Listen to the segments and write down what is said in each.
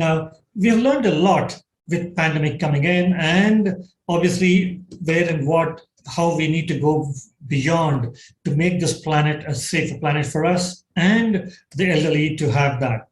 Now, we have learned a lot with pandemic coming in, and obviously where and what, how we need to go beyond to make this planet a safer planet for us and the elderly to have that.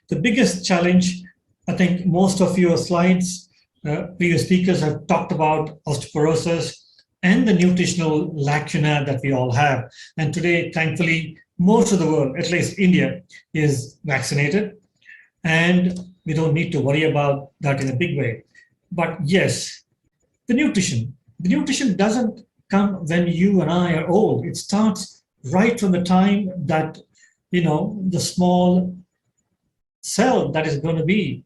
The biggest challenge, I think most of your slides, previous speakers have talked about osteoporosis and the nutritional lacuna that we all have. And today, thankfully, most of the world, at least India, is vaccinated. And we don't need to worry about that in a big way. But yes, the nutrition doesn't come when you and I are old. It starts right from the time that, the small cell that is going to be.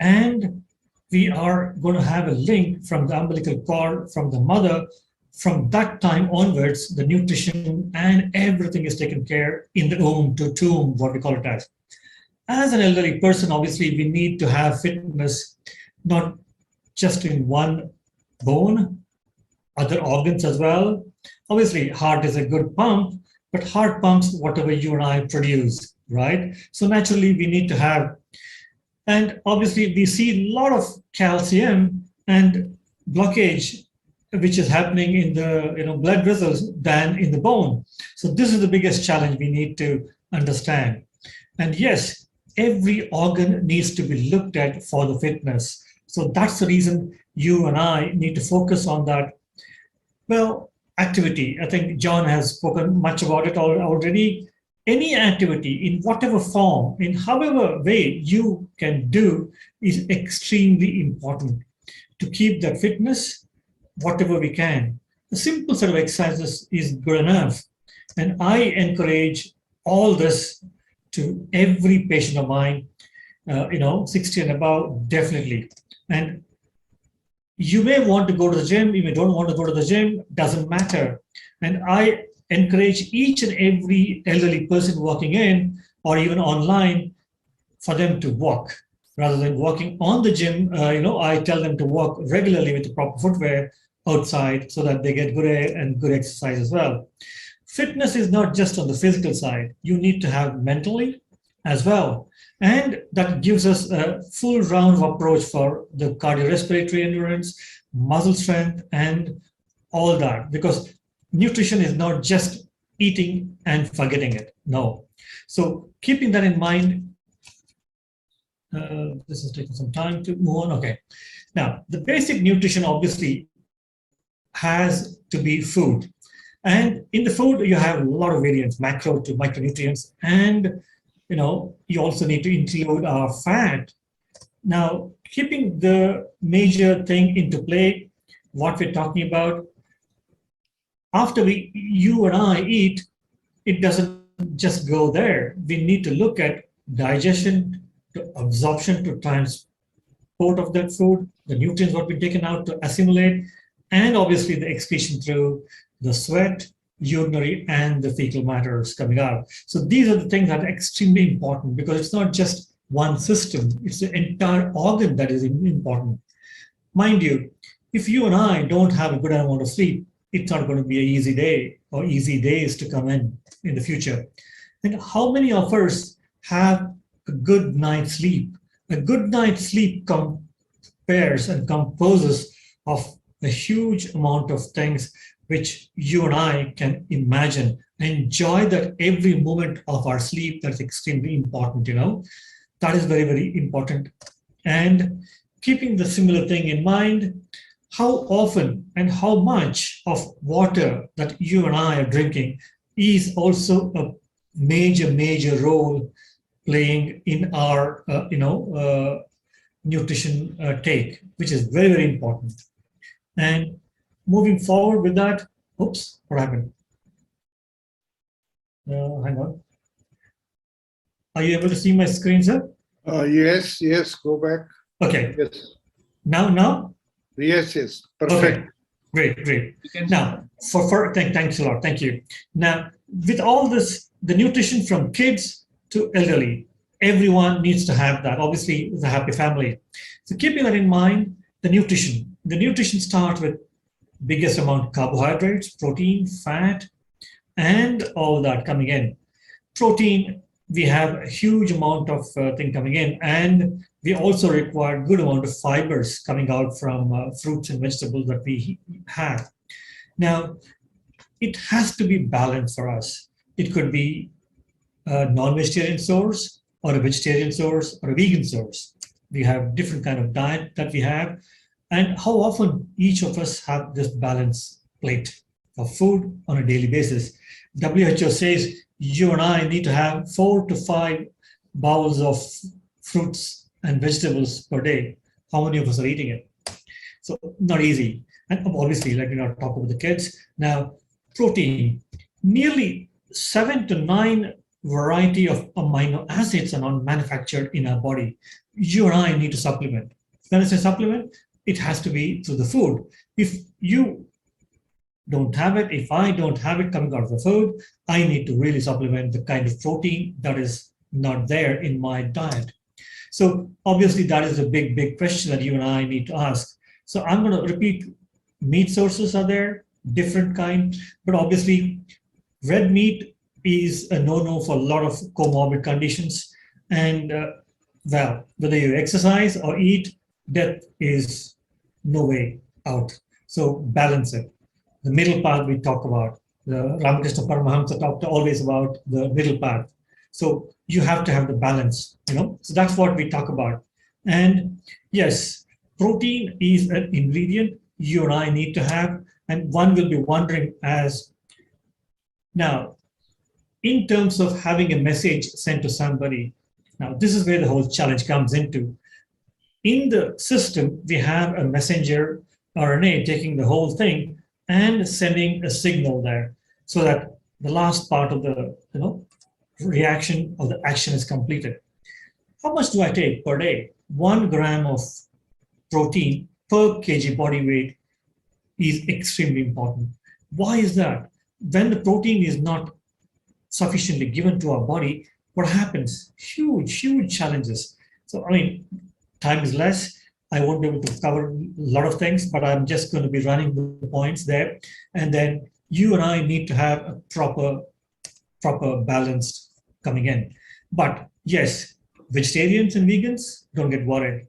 And we are going to have a link from the umbilical cord, from the mother. From that time onwards, the nutrition and everything is taken care in the womb to tomb, what we call it as. As an elderly person, obviously, we need to have fitness, not just in one bone, other organs as well. Obviously, heart is a good pump, but heart pumps whatever you and I produce, right? So naturally, we need to have, and obviously, we see a lot of calcium and blockage, which is happening in the blood vessels than in the bone. So this is the biggest challenge we need to understand. And yes, every organ needs to be looked at for the fitness. So that's the reason you and I need to focus on that. Well, activity. I think John has spoken much about it already. Any activity in whatever form, in however way you can do is extremely important to keep that fitness, whatever we can. A simple set of exercises is good enough. And I encourage all this to every patient of mine, 60 and above, definitely. And you may want to go to the gym, you may don't want to go to the gym, doesn't matter. And I encourage each and every elderly person walking in or even online for them to walk rather than walking on the gym. I tell them to walk regularly with the proper footwear outside so that they get good air and good exercise as well. Fitness is not just on the physical side. You need to have mentally as well. And that gives us a full round of approach for the cardiorespiratory endurance, muscle strength, and all that. Because nutrition is not just eating and forgetting it. No. So keeping that in mind, this is taking some time to move on. Okay. Now, the basic nutrition obviously has to be food. And in the food, you have a lot of variants, macro to micronutrients. And, you also need to include our fat. Now, keeping the major thing into play, what we're talking about, after you and I eat, it doesn't just go there. We need to look at digestion, to absorption, to transport of that food, the nutrients what we've taken out to assimilate, and obviously the excretion through the sweat, urinary, and the fecal matters coming out. So these are the things that are extremely important because it's not just one system, it's the entire organ that is important. Mind you, if you and I don't have a good amount of sleep, it's not going to be an easy day or easy days to come in the future. And how many of us have a good night's sleep? A good night's sleep compares and composes of a huge amount of things which you and I can imagine. Enjoy that every moment of our sleep. That's extremely important, That is very, very important. And keeping the similar thing in mind, how often and how much of water that you and I are drinking is also a major, major role playing in our, nutrition take, which is very, very important. And moving forward with that, oops, what happened? Hang on. Are you able to see my screen, sir? Yes, go back. Okay. Yes. Now? Yes, perfect. Okay. Great. Now, thanks a lot. Thank you. Now, with all this, the nutrition from kids to elderly, everyone needs to have that. Obviously, it's a happy family. So keeping that in mind, the nutrition starts with biggest amount of carbohydrates, protein, fat, and all that coming in. Protein, we have a huge amount of thing coming in, and we also require good amount of fibers coming out from fruits and vegetables that we have. Now, it has to be balanced for us. It could be a non-vegetarian source or a vegetarian source or a vegan source. We have different kind of diet that we have, and how often each of us have this balanced plate of food on a daily basis. WHO says you and I need to have 4 to 5 bowls of fruits and vegetables per day. How many of us are eating it? So not easy. And obviously, let me not talk about the kids. Now, protein, nearly 7 to 9 variety of amino acids are not manufactured in our body. You and I need to supplement. When I say supplement, it has to be through the food. If you don't have it, if I don't have it coming out of the food, I need to really supplement the kind of protein that is not there in my diet. So obviously that is a big question that you and I need to ask. So I'm going to repeat, meat sources are there, different kind, but obviously red meat is a no-no for a lot of comorbid conditions. And well, whether you exercise or eat, death is no way out. So balance it. The middle path we talk about. The Ramakrishna Paramahamsa talked always about the middle path. So you have to have the balance, So that's what we talk about. And yes, protein is an ingredient you and I need to have. And one will be wondering as, now, in terms of having a message sent to somebody, now this is where the whole challenge comes into. In the system, we have a messenger RNA taking the whole thing and sending a signal there so that the last part of the reaction or the action is completed. How much do I take per day? 1 gram of protein per kg body weight is extremely important. Why is that? When the protein is not sufficiently given to our body, what happens? Huge challenges. So, I mean, time is less. I won't be able to cover a lot of things, but I'm just going to be running the points there. And then you and I need to have a proper balanced coming in. But yes, vegetarians and vegans, don't get worried.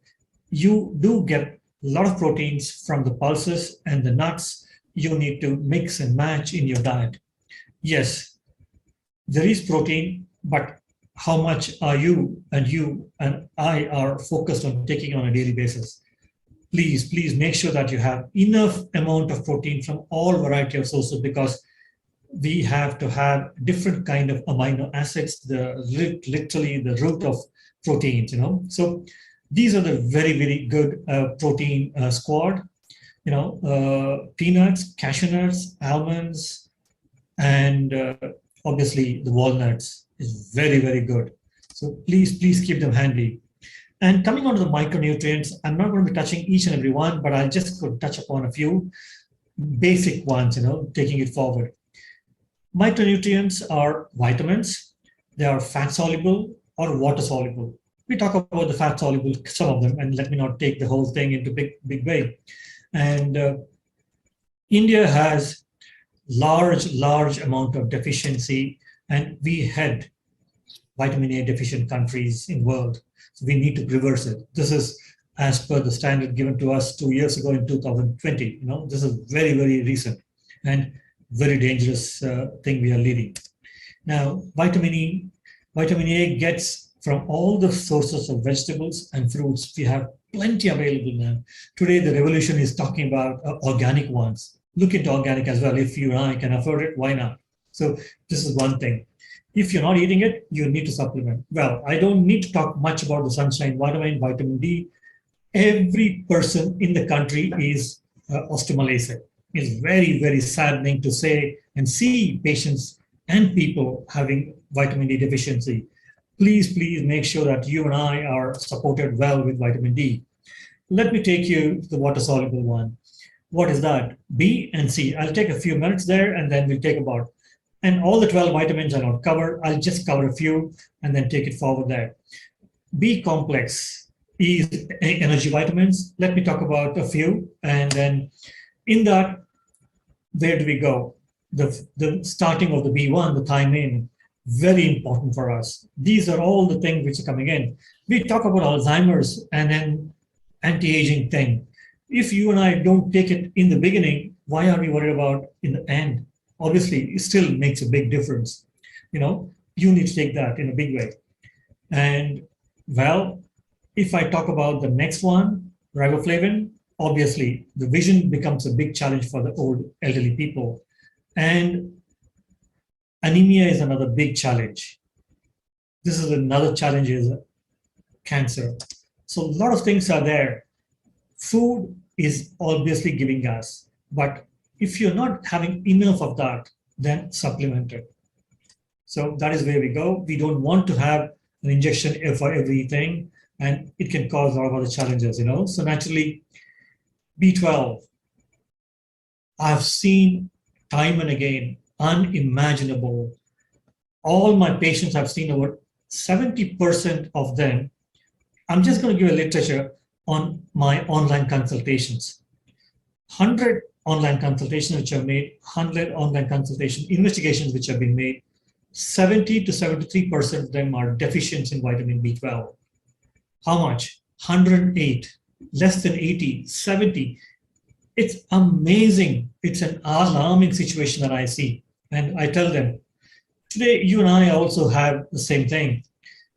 You do get a lot of proteins from the pulses and the nuts. You need to mix and match in your diet. Yes, there is protein, but how much are you and I are focused on taking on a daily basis? Please make sure that you have enough amount of protein from all variety of sources, because we have to have different kind of amino acids, literally the root of proteins, So these are the very good protein squad, peanuts, cashew nuts, almonds, and obviously the walnuts is very good. So please keep them handy. And coming on to the micronutrients, I'm not going to be touching each and every one, but I'll just go touch upon a few basic ones, taking it forward. Micronutrients are vitamins. They are fat soluble or water soluble. We talk about the fat soluble, some of them, and let me not take the whole thing into big way. And India has large amount of deficiency, and we head vitamin A deficient countries in world. So we need to reverse it. This is as per the standard given to us 2 years ago in 2020. This is very recent and very dangerous thing we are leading. Now, vitamin A gets from all the sources of vegetables and fruits. We have plenty available now. Today, the revolution is talking about organic ones. Look into organic as well. If you and I can afford it, why not? So this is one thing. If you're not eating it, you need to supplement. Well, I don't need to talk much about the sunshine vitamin, vitamin D. Every person in the country is osteomalacic. It's very saddening to say and see patients and people having vitamin D deficiency. Please make sure that you and I are supported well with vitamin D. Let me take you to the water-soluble one. What is that? B and C. I'll take a few minutes there and then we'll take about, and all the 12 vitamins are not covered. I'll just cover a few and then take it forward there. B complex is energy vitamins. Let me talk about a few. And then in that, where do we go? The starting of the B1, the thiamine. very important for us. These are all the things which are coming in. We talk about Alzheimer's and then anti-aging thing. If you and I don't take it in the beginning, why are we worried about in the end? Obviously, it still makes a big difference. You need to take that in a big way. And well, if I talk about the next one, riboflavin, obviously the vision becomes a big challenge for the old elderly people. And anemia is another big challenge. This is another challenge is cancer. So a lot of things are there. Food is obviously giving us, but if you're not having enough of that, then supplement it. So that is where we go. We don't want to have an injection for everything, and it can cause a lot of other challenges, So naturally, B12, I've seen time and again, unimaginable. All my patients I've seen, over 70% of them, I'm just going to give a literature on my online consultations. 100 online consultations which are made, 100 online consultation investigations which have been made, 70 to 73% of them are deficient in vitamin B12. How much? 108, less than 80, 70. It's amazing. It's an alarming situation that I see. And I tell them, today, you and I also have the same thing.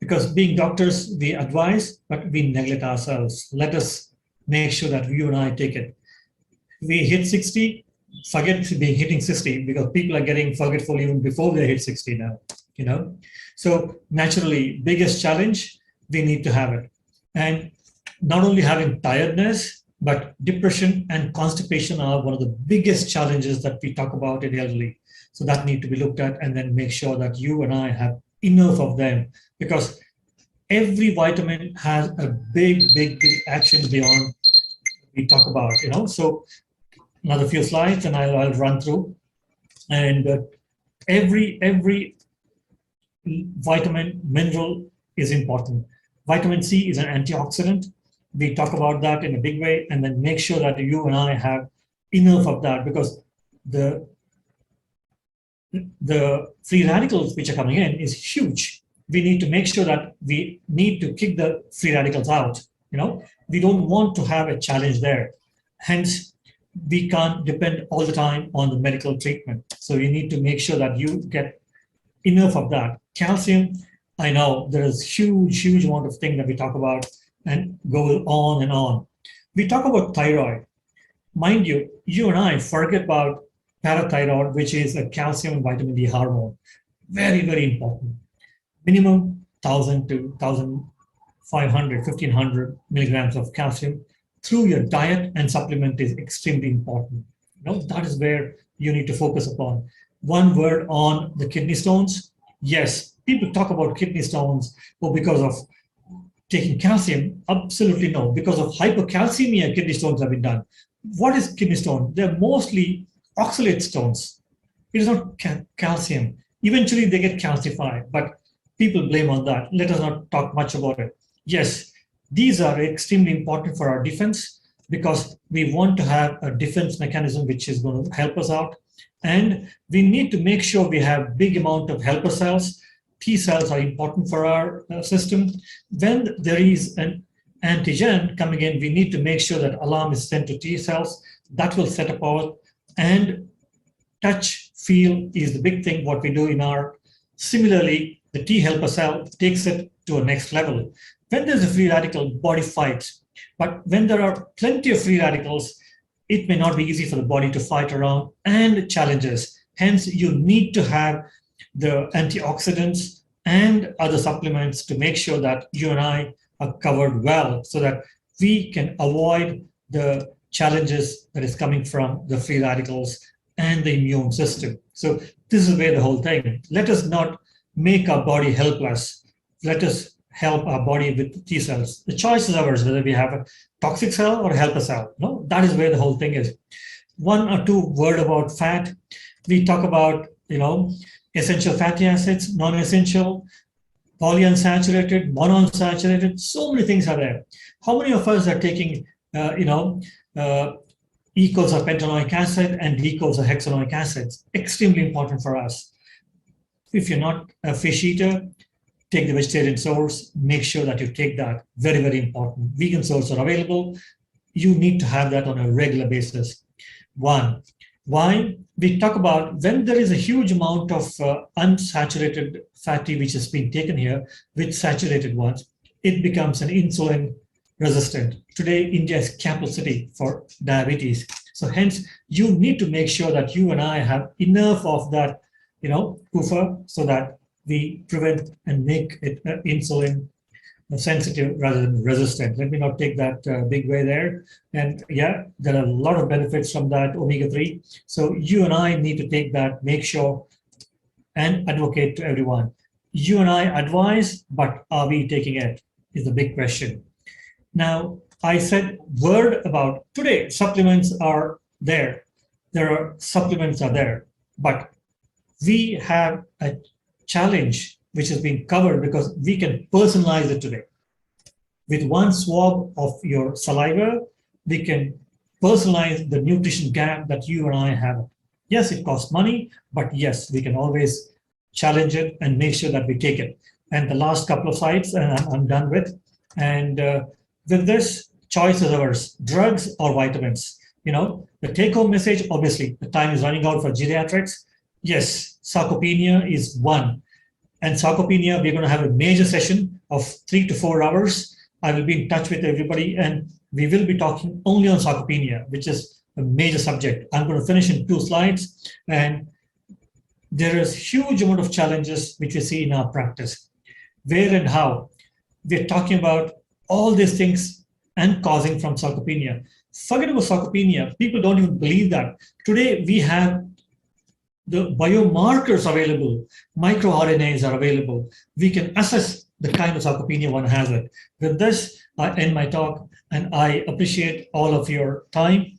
Because being doctors, we advise, but we neglect ourselves. Let us make sure that you and I take it. We hit 60, forget being hitting 60, because people are getting forgetful even before they hit 60 now, So naturally, biggest challenge, we need to have it. And not only having tiredness, but depression and constipation are one of the biggest challenges that we talk about in elderly. So that need to be looked at, and then make sure that you and I have enough of them, because every vitamin has a big action beyond we talk about, So another few slides and I'll run through. And every vitamin, mineral is important. Vitamin C is an antioxidant. We talk about that in a big way, and then make sure that you and I have enough of that, because the free radicals which are coming in is huge. We need to make sure that we need to kick the free radicals out. We don't want to have a challenge there. Hence, we can't depend all the time on the medical treatment. So you need to make sure that you get enough of that. Calcium, I know there is huge amount of things that we talk about and go on and on. We talk about thyroid. Mind you, you and I forget about parathyroid, which is a calcium and vitamin D hormone. Very important. Minimum 1,000 to 1,500, 1,500 milligrams of calcium through your diet and supplement is extremely important. That is where you need to focus upon. One word on the kidney stones. Yes, people talk about kidney stones, because of taking calcium. Absolutely no. Because of hypocalcemia, kidney stones have been done. What is kidney stone? They're mostly oxalate stones. It is not calcium. Eventually, they get calcified, but people blame on that. Let us not talk much about it. Yes, these are extremely important for our defense, because we want to have a defense mechanism which is going to help us out. And we need to make sure we have big amount of helper cells. T cells are important for our system. When there is an antigen coming in, we need to make sure that alarm is sent to T cells. That will set up our, and touch, feel is the big thing what we do in our. Similarly, the T helper cell takes it to a next level. When there's a free radical, body fights. But when there are plenty of free radicals, it may not be easy for the body to fight around and challenges. Hence, you need to have the antioxidants and other supplements to make sure that you and I are covered well, so that we can avoid the challenges that is coming from the free radicals and the immune system. So this is where the whole thing. Let us not make our body helpless. Let us help our body with T cells. The choice is ours, whether we have a toxic cell or a helper cell. That is where the whole thing is. One or two word about fat. We talk about, essential fatty acids, non-essential, polyunsaturated, monounsaturated. So many things are there. How many of us are taking, eicosapentaenoic acid and decosahexaenoic acids? Extremely important for us. If you're not a fish eater, take the vegetarian source. Make sure that you take that. Very, very important. Vegan sources are available. You need to have that on a regular basis. One, why? We talk about when there is a huge amount of unsaturated fatty which has been taken here with saturated ones, it becomes an insulin resistant. Today, India is capital city for diabetes. So hence, you need to make sure that you and I have enough of that, puffer, so that we prevent and make it insulin sensitive rather than resistant. Let me not take that big way there. And yeah, there are a lot of benefits from that omega-3. So you and I need to take that, make sure, and advocate to everyone. You and I advise, but are we taking it? Is the big question. Now, I said word about today, supplements are there. Supplements are there, but we have a challenge which has been covered because we can personalize it today. With one swab of your saliva, we can personalize the nutrition gap that you and I have. Yes, it costs money, but yes, we can always challenge it and make sure that we take it. And the last couple of slides, and I'm done with. And with this, choice is ours, drugs or vitamins. The take-home message, obviously, the time is running out for geriatrics. Yes, sarcopenia is one. And sarcopenia, we're going to have a major session of 3 to 4 hours. I will be in touch with everybody, and we will be talking only on sarcopenia, which is a major subject. I'm going to finish in 2 slides. And there is huge amount of challenges which we see in our practice. Where and how? We're talking about all these things and causing from sarcopenia. Forget about sarcopenia. People don't even believe that. Today, we have the biomarkers available, microRNAs are available. We can assess the kind of sarcopenia one has it. With this, I end my talk, and I appreciate all of your time.